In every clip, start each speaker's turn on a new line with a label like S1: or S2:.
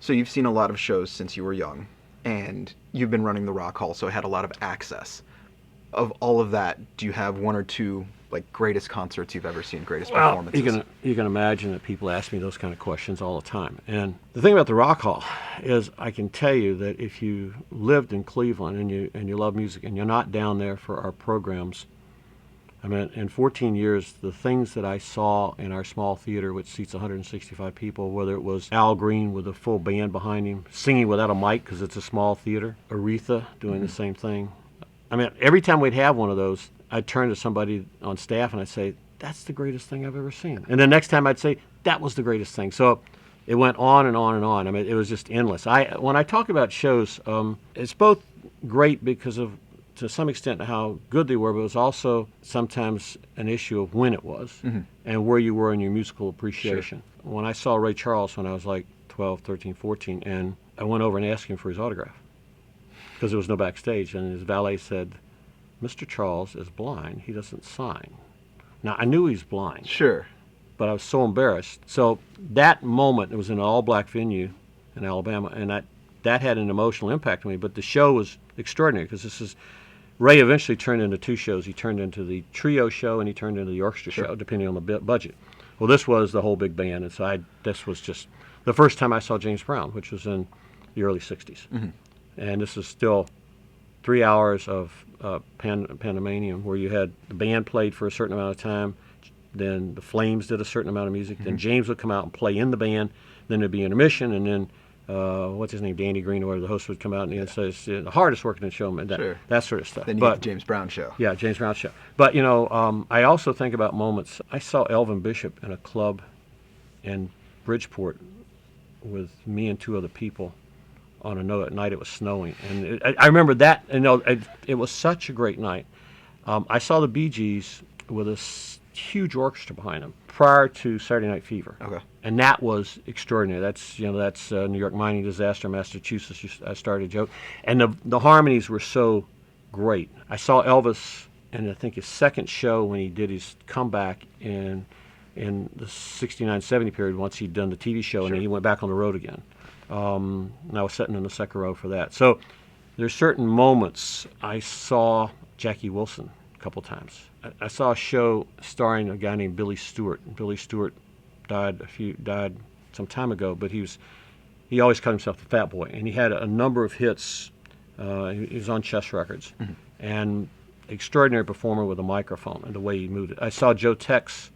S1: So you've seen a lot of shows since you were young, and you've been running the Rock Hall, so it had a lot of access. Of all of that, do you have one or two like greatest concerts you've ever seen, greatest performances?
S2: You can imagine that people ask me those kind of questions all the time. And the thing about the Rock Hall is, I can tell you that if you lived in Cleveland and you love music and you're not down there for our programs, I mean, in 14 years, the things that I saw in our small theater, which seats 165 people, whether it was Al Green with a full band behind him, singing without a mic because it's a small theater, Aretha doing the same thing. I mean, every time we'd have one of those, I'd turn to somebody on staff and I'd say, that's the greatest thing I've ever seen. And the next time I'd say, that was the greatest thing. So it went on and on and on. I mean, it was just endless. When I talk about shows, it's both great because of, to some extent, how good they were, but it was also sometimes an issue of when it was and where you were in your musical appreciation. Sure. When I saw Ray Charles when I was like 12, 13, 14, and I went over and asked him for his autograph because there was no backstage, and his valet said, Mr. Charles is blind. He doesn't sign. Now, I knew he was blind.
S1: Sure.
S2: But I was so embarrassed. So that moment, it was in an all-black venue in Alabama, and that had an emotional impact on me. But the show was extraordinary because Ray eventually turned into two shows. He turned into the trio show and he turned into the orchestra show, depending on the budget. Well, this was the whole big band, and so this was just the first time I saw James Brown, which was in the early 60s. And this is still 3 hours of pandemonium where you had the band played for a certain amount of time, then the Flames did a certain amount of music, then James would come out and play in the band, then there'd be intermission, and then what's his name, Danny Green, or whatever, the host would come out and say it's the hardest working showman, that sort of stuff.
S1: Then you get the James Brown show.
S2: Yeah, James Brown show. But I also think about moments. I saw Elvin Bishop in a club in Bridgeport with me and two other people on a night it was snowing, and I remember that. It was such a great night. I saw the Bee Gees with a huge orchestra behind them prior to Saturday Night Fever.
S1: Okay.
S2: And that was extraordinary. That's New York mining disaster, Massachusetts. I started a joke, and the harmonies were so great. I saw Elvis in I think his second show when he did his comeback in the 69-70 period. Once he'd done the TV show, and then he went back on the road again. And I was sitting in the second row for that. So there's certain moments. I saw Jackie Wilson a couple times. I saw a show starring a guy named Billy Stewart. Billy Stewart died some time ago, but he always called himself the Fat Boy, and he had a number of hits. He was on Chess Records, and extraordinary performer with a microphone and the way he moved it. I saw Joe Tex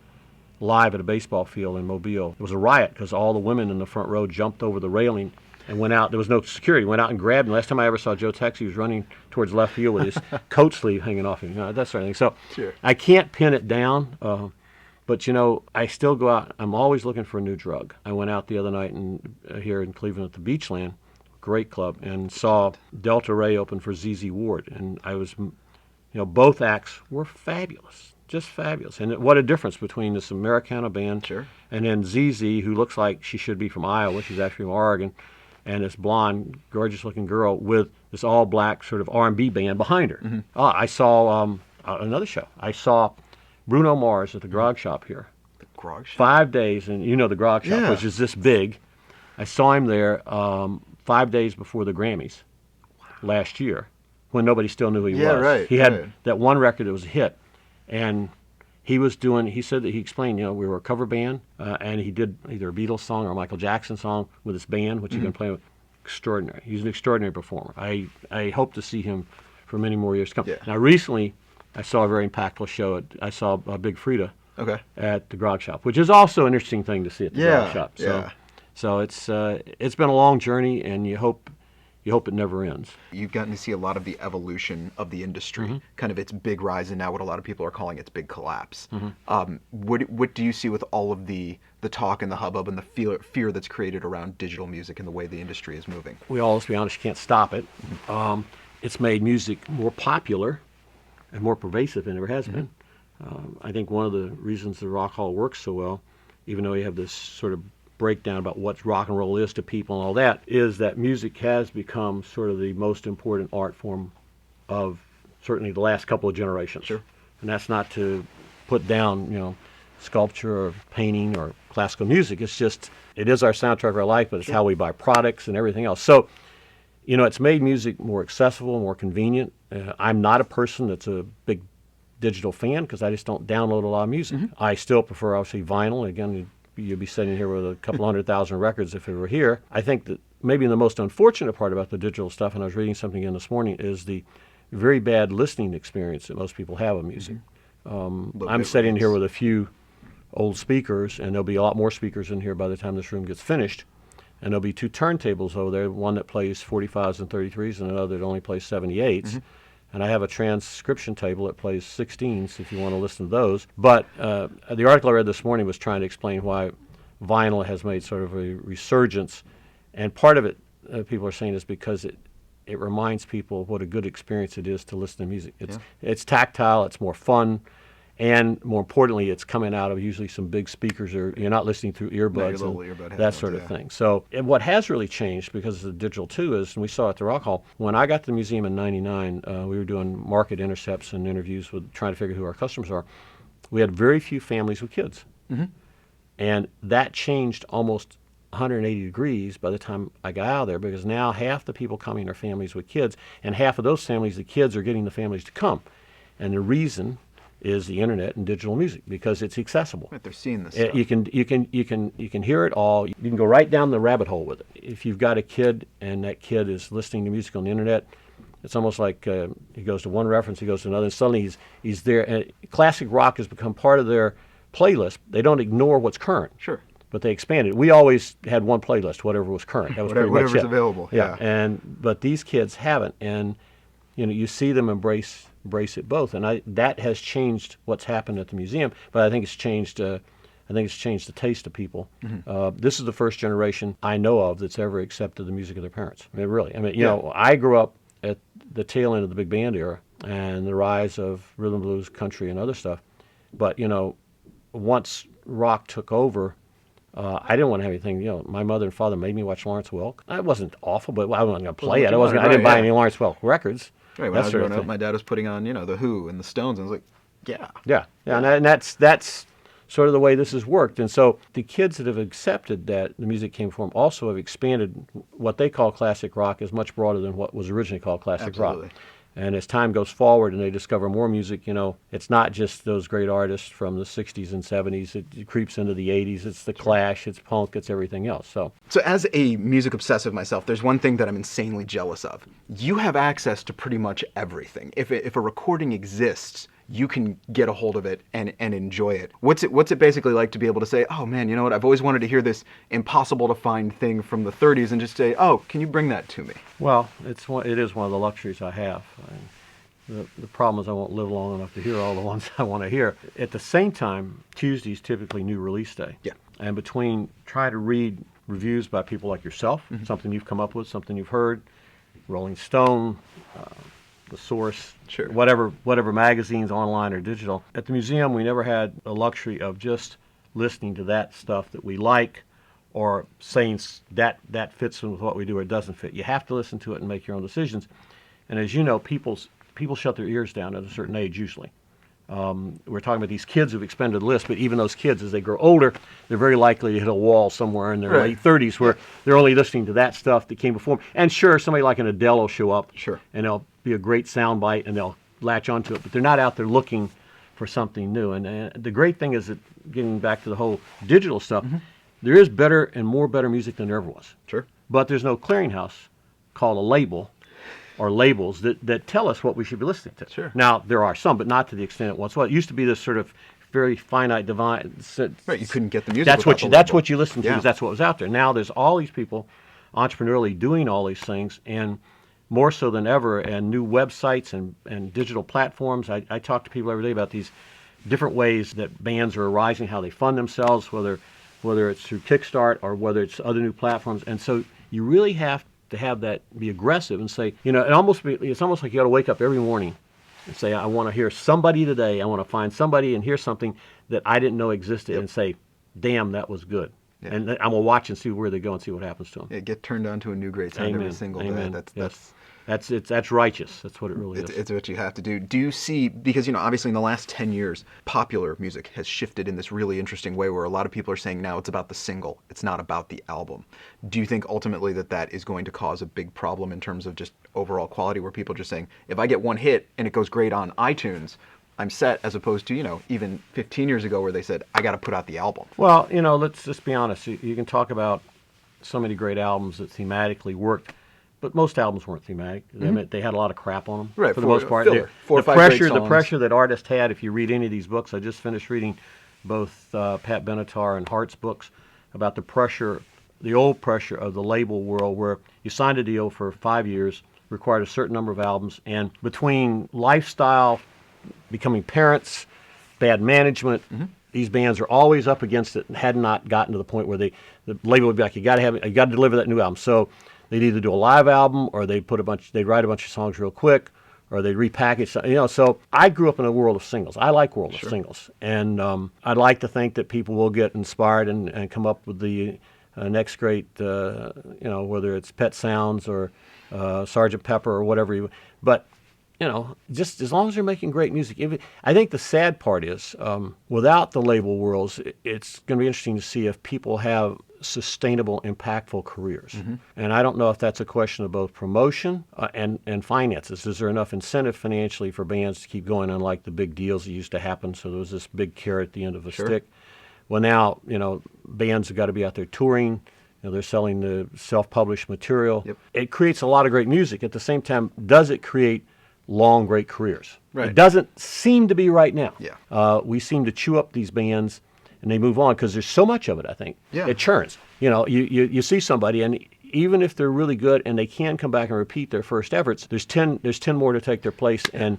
S2: live at a baseball field in Mobile. It was a riot because all the women in the front row jumped over the railing and went out. There was no security. Went out and grabbed him. Last time I ever saw Joe Tex, he was running towards left field with his coat sleeve hanging off him. That sort of thing. So I can't pin it down, but I still go out. I'm always looking for a new drug. I went out the other night here in Cleveland at the Beachland, great club, and saw Delta Ray open for ZZ Ward, and I was, both acts were fabulous. Just fabulous. And what a difference between this Americana band and then ZZ, who looks like she should be from Iowa. She's actually from Oregon. And this blonde, gorgeous-looking girl with this all-black sort of R&B band behind her. I saw another show. I saw Bruno Mars at the Grog Shop here.
S1: The Grog Shop?
S2: 5 days, and the Grog Shop, which is this big. I saw him there 5 days before the Grammys last year when nobody still knew who he was.
S1: Right.
S2: He had that one record that was a hit. And he said that he explained, we were a cover band, and he did either a Beatles song or a Michael Jackson song with his band, which he'd been playing with. Extraordinary. He's an extraordinary performer. I hope to see him for many more years to come.
S1: Yeah.
S2: Now, recently, I saw a very impactful show. I saw Big Frida at the Grog Shop, which is also an interesting thing to see at the Grog Shop. So it's been a long journey, and you hope it never ends.
S1: You've gotten to see a lot of the evolution of the industry, kind of its big rise, and now what a lot of people are calling its big collapse. What do you see with all of the talk and the hubbub and the fear that's created around digital music and the way the industry is moving?
S2: Let's be honest, you can't stop it. It's made music more popular and more pervasive than it ever has been. I think one of the reasons the Rock Hall works so well, even though you have this sort of breakdown about what rock and roll is to people and all that, is that music has become sort of the most important art form of certainly the last couple of generations. And that's not to put down, sculpture or painting or classical music. It's just, it is our soundtrack of our life, but it's how we buy products and everything else. So, it's made music more accessible, more convenient. I'm not a person that's a big digital fan because I just don't download a lot of music. I still prefer, obviously, vinyl. Again, you'd be sitting here with a couple 100,000 records if it were here. I think that maybe the most unfortunate part about the digital stuff, and I was reading something again this morning, is the very bad listening experience that most people have of music. I'm sitting here with a few old speakers, and there'll be a lot more speakers in here by the time this room gets finished. And there'll be two turntables over there, one that plays 45s and 33s and another that only plays 78s. And I have a transcription table that plays 16s if you want to listen to those. But the article I read this morning was trying to explain why vinyl has made sort of a resurgence. And part of it, people are saying, is because it reminds people of what a good experience it is to listen to music. It's tactile, it's more fun, and more importantly, it's coming out of usually some big speakers, or you're not listening through earbuds and that sort of thing. So and what has really changed, because of the digital too, is, and we saw at the Rock Hall, when I got to the museum in '99, we were doing market intercepts and interviews with trying to figure who our customers are. We had very few families with kids. And that changed almost 180 degrees by the time I got out of there, because now half the people coming are families with kids, and half of those families, the kids are getting the families to come. And the reason is the internet and digital music, because it's accessible.
S1: Right, they're seeing this stuff.
S2: You can hear it all. You can go right down the rabbit hole with it. If you've got a kid and that kid is listening to music on the internet, it's almost like he goes to one reference, he goes to another, and suddenly he's there. And classic rock has become part of their playlist. They don't ignore what's current.
S1: Sure.
S2: But they expanded. We always had one playlist, whatever was current. That was pretty much
S1: whatever's
S2: it.
S1: available. Yeah.
S2: But these kids haven't, and you see them embrace it both, and that has changed what's happened at the museum. But I think it's changed. I think it's changed the taste of people. This is the first generation I know of that's ever accepted the music of their parents. I mean, really. I mean, I grew up at the tail end of the big band era and the rise of rhythm, blues, country, and other stuff. But once rock took over, I didn't want to have anything. My mother and father made me watch Lawrence Welk. It wasn't awful, but I wasn't going to play it. I didn't buy any Lawrence Welk records.
S1: Right, when I was growing up, my dad was putting on, The Who and the Stones, and I was like, yeah.
S2: And that's sort of the way this has worked. And so the kids that have accepted that the music came from also have expanded what they call classic rock is much broader than what was originally called classic rock. And as time goes forward and they discover more music, it's not just those great artists from the 60s and 70s. It creeps into the 80s. It's the Clash, it's punk, it's everything else. So
S1: as a music obsessive myself, there's one thing that I'm insanely jealous of. You have access to pretty much everything. If a recording exists, you can get a hold of it and enjoy it. What's it basically like to be able to say, oh man, you know what, I've always wanted to hear this impossible to find thing from the 30s, and just say, oh, can you bring that to me?
S2: Well, it is one of the luxuries I have. The problem is I won't live long enough to hear all the ones I want to hear. At the same time, Tuesday's typically new release day.
S1: Yeah.
S2: And between try to read reviews by people like yourself, something you've come up with, something you've heard, Rolling Stone, The Source,
S1: sure,
S2: whatever magazines, online or digital. At the museum, we never had the luxury of just listening to that stuff that we like, or saying that fits in with what we do or doesn't fit. You have to listen to it and make your own decisions. And as you know, people shut their ears down at a certain age usually. We're talking about these kids who've expanded the list, but even those kids, as they grow older, they're very likely to hit a wall somewhere in their late 30s where they're only listening to that stuff that came before them. And sure, somebody like an Adele will show up, and they'll be a great soundbite, and they'll latch onto it, but they're not out there looking for something new. And the great thing is that, getting back to the whole digital stuff, there is better and more better music than there ever was.
S1: Sure.
S2: But there's no clearinghouse called a label or labels that tell us what we should be listening to.
S1: Sure.
S2: Now, there are some, but not to the extent it once was. It used to be this sort of very finite divine.
S1: Right, you couldn't get the music.
S2: That's what you listened to, because that's what was out there. Now there's all these people entrepreneurially doing all these things, and more so than ever, and new websites and digital platforms. I talk to people every day about these different ways that bands are arising, how they fund themselves, whether it's through Kickstart or whether it's other new platforms. And so you really have to have that, be aggressive and say, it's almost like you got to wake up every morning and say, I want to hear somebody today. I want to find somebody and hear something that I didn't know existed, and say, damn, that was good. Yeah. And I'm going to watch and see where they go and see what happens to them.
S1: Yeah, get turned on to a new great sound every single day.
S2: That's righteous. That's what it really is.
S1: It's what you have to do. Do you see, because, obviously in the last 10 years, popular music has shifted in this really interesting way where a lot of people are saying now it's about the single, it's not about the album. Do you think ultimately that is going to cause a big problem in terms of just overall quality, where people are just saying, if I get one hit and it goes great on iTunes, I'm set, as opposed to, even 15 years ago where they said, I got to put out the album?
S2: Well, let's just be honest. You can talk about so many great albums that thematically worked. But most albums weren't thematic. They had a lot of crap on them,
S1: right,
S2: for the most part.
S1: Filler.
S2: The pressure that artists had. If you read any of these books, I just finished reading both Pat Benatar and Hart's books about the pressure, the old pressure of the label world, where you signed a deal for 5 years, required a certain number of albums, and between lifestyle, becoming parents, bad management, these bands are always up against it and had not gotten to the point where the label would be like, you got to deliver that new album. So they'd either do a live album, or they'd write a bunch of songs real quick, or they'd repackage. So I grew up in a world of singles. I like world of singles, and I'd like to think that people will get inspired and come up with the next great, whether it's Pet Sounds or Sgt. Pepper or whatever. But just as long as they're making great music. I think the sad part is, without the label worlds, it's going to be interesting to see if people have sustainable, impactful careers. And I don't know if that's a question of both promotion and finances. Is there enough incentive financially for bands to keep going, unlike the big deals that used to happen? So there was this big carrot at the end of a stick. Well, now, bands have got to be out there touring. They're selling the self-published material. It creates a lot of great music. At the same time, does it create long, great careers?
S1: Right.
S2: It doesn't seem to be right now.
S1: Yeah.
S2: We seem to chew up these bands and they move on because there's so much of it, I think.
S1: Yeah.
S2: It churns. You see somebody, and even if they're really good and they can come back and repeat their first efforts, there's 10 more to take their place, and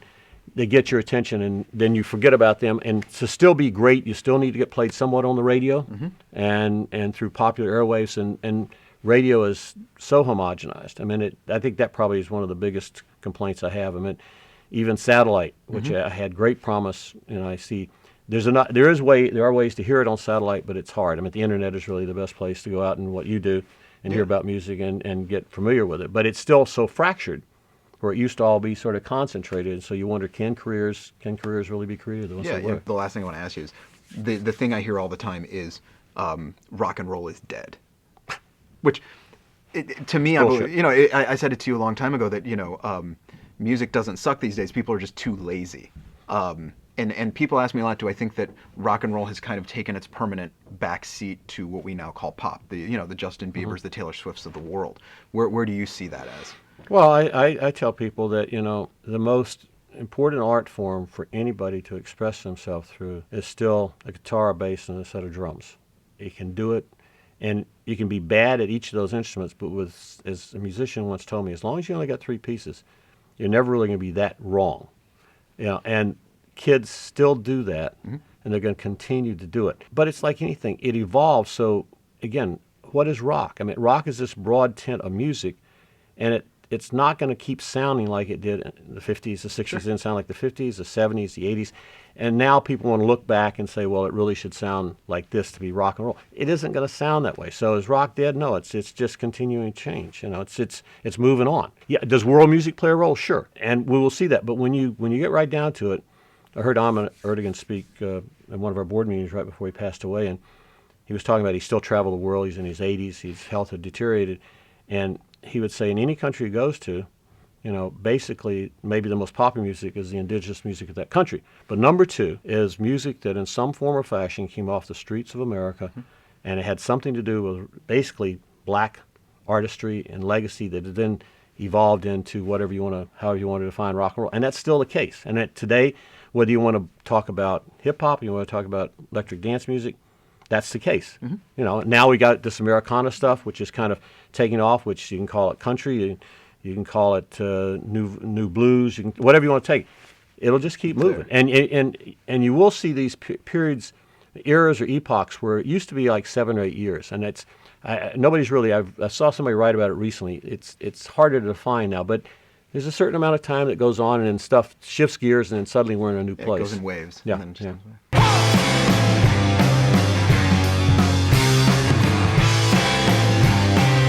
S2: they get your attention, and then you forget about them. And to still be great, you still need to get played somewhat on the radio and through popular airwaves, and radio is so homogenized. I mean, I think that probably is one of the biggest complaints I have. I mean, even satellite, which I had great promise, I see there are ways to hear it on satellite, but it's hard. I mean, the internet is really the best place to go out and what you do and hear about music and get familiar with it. But it's still so fractured, where it used to all be sort of concentrated. And so you wonder, can careers really be created?
S1: The last thing I want to ask you is, the thing I hear all the time is rock and roll is dead. Which, to me, I said it to you a long time ago that, music doesn't suck these days. People are just too lazy. And people ask me a lot, do I think that rock and roll has kind of taken its permanent backseat to what we now call pop? The Justin Biebers, the Taylor Swifts of the world. Where do you see that as?
S2: Well, I tell people that, the most important art form for anybody to express themselves through is still a guitar, a bass, and a set of drums. You can do it, and you can be bad at each of those instruments, but as a musician once told me, as long as you only got 3 pieces, you're never really going to be that wrong. And kids still do that, and they're going to continue to do it. But it's like anything. It evolves. So, again, what is rock? I mean, rock is this broad tint of music, and it's not going to keep sounding like it did in the 50s. The 60s didn't sound like the 50s, the 70s, the 80s. And now people want to look back and say, well, it really should sound like this to be rock and roll. It isn't going to sound that way. So is rock dead? No, it's just continuing to change. It's moving on. Yeah, does world music play a role? Sure. And we will see that. But when you get right down to it, I heard Ahmet Ertegun speak at one of our board meetings right before he passed away, and he was talking about he still traveled the world. He's in his 80s. His health had deteriorated. And he would say in any country he goes to, basically maybe the most popular music is the indigenous music of that country. But number 2 is music that in some form or fashion came off the streets of America, and it had something to do with basically black artistry and legacy that had then evolved into however you want to define rock and roll. And that's still the case. And that today, whether you want to talk about hip-hop, you want to talk about electric dance music, that's the case. Now we got this Americana stuff, which is kind of taking off, which you can call it country, you can call it new blues, whatever you want to take. It'll just keep moving, and you will see these periods, eras or epochs where it used to be like 7 or 8 years, and it's nobody's really. I saw somebody write about it recently. It's harder to define now, but there's a certain amount of time that goes on, and then stuff shifts gears, and then suddenly we're in a new place.
S1: It goes in waves.
S2: Yeah.
S1: And then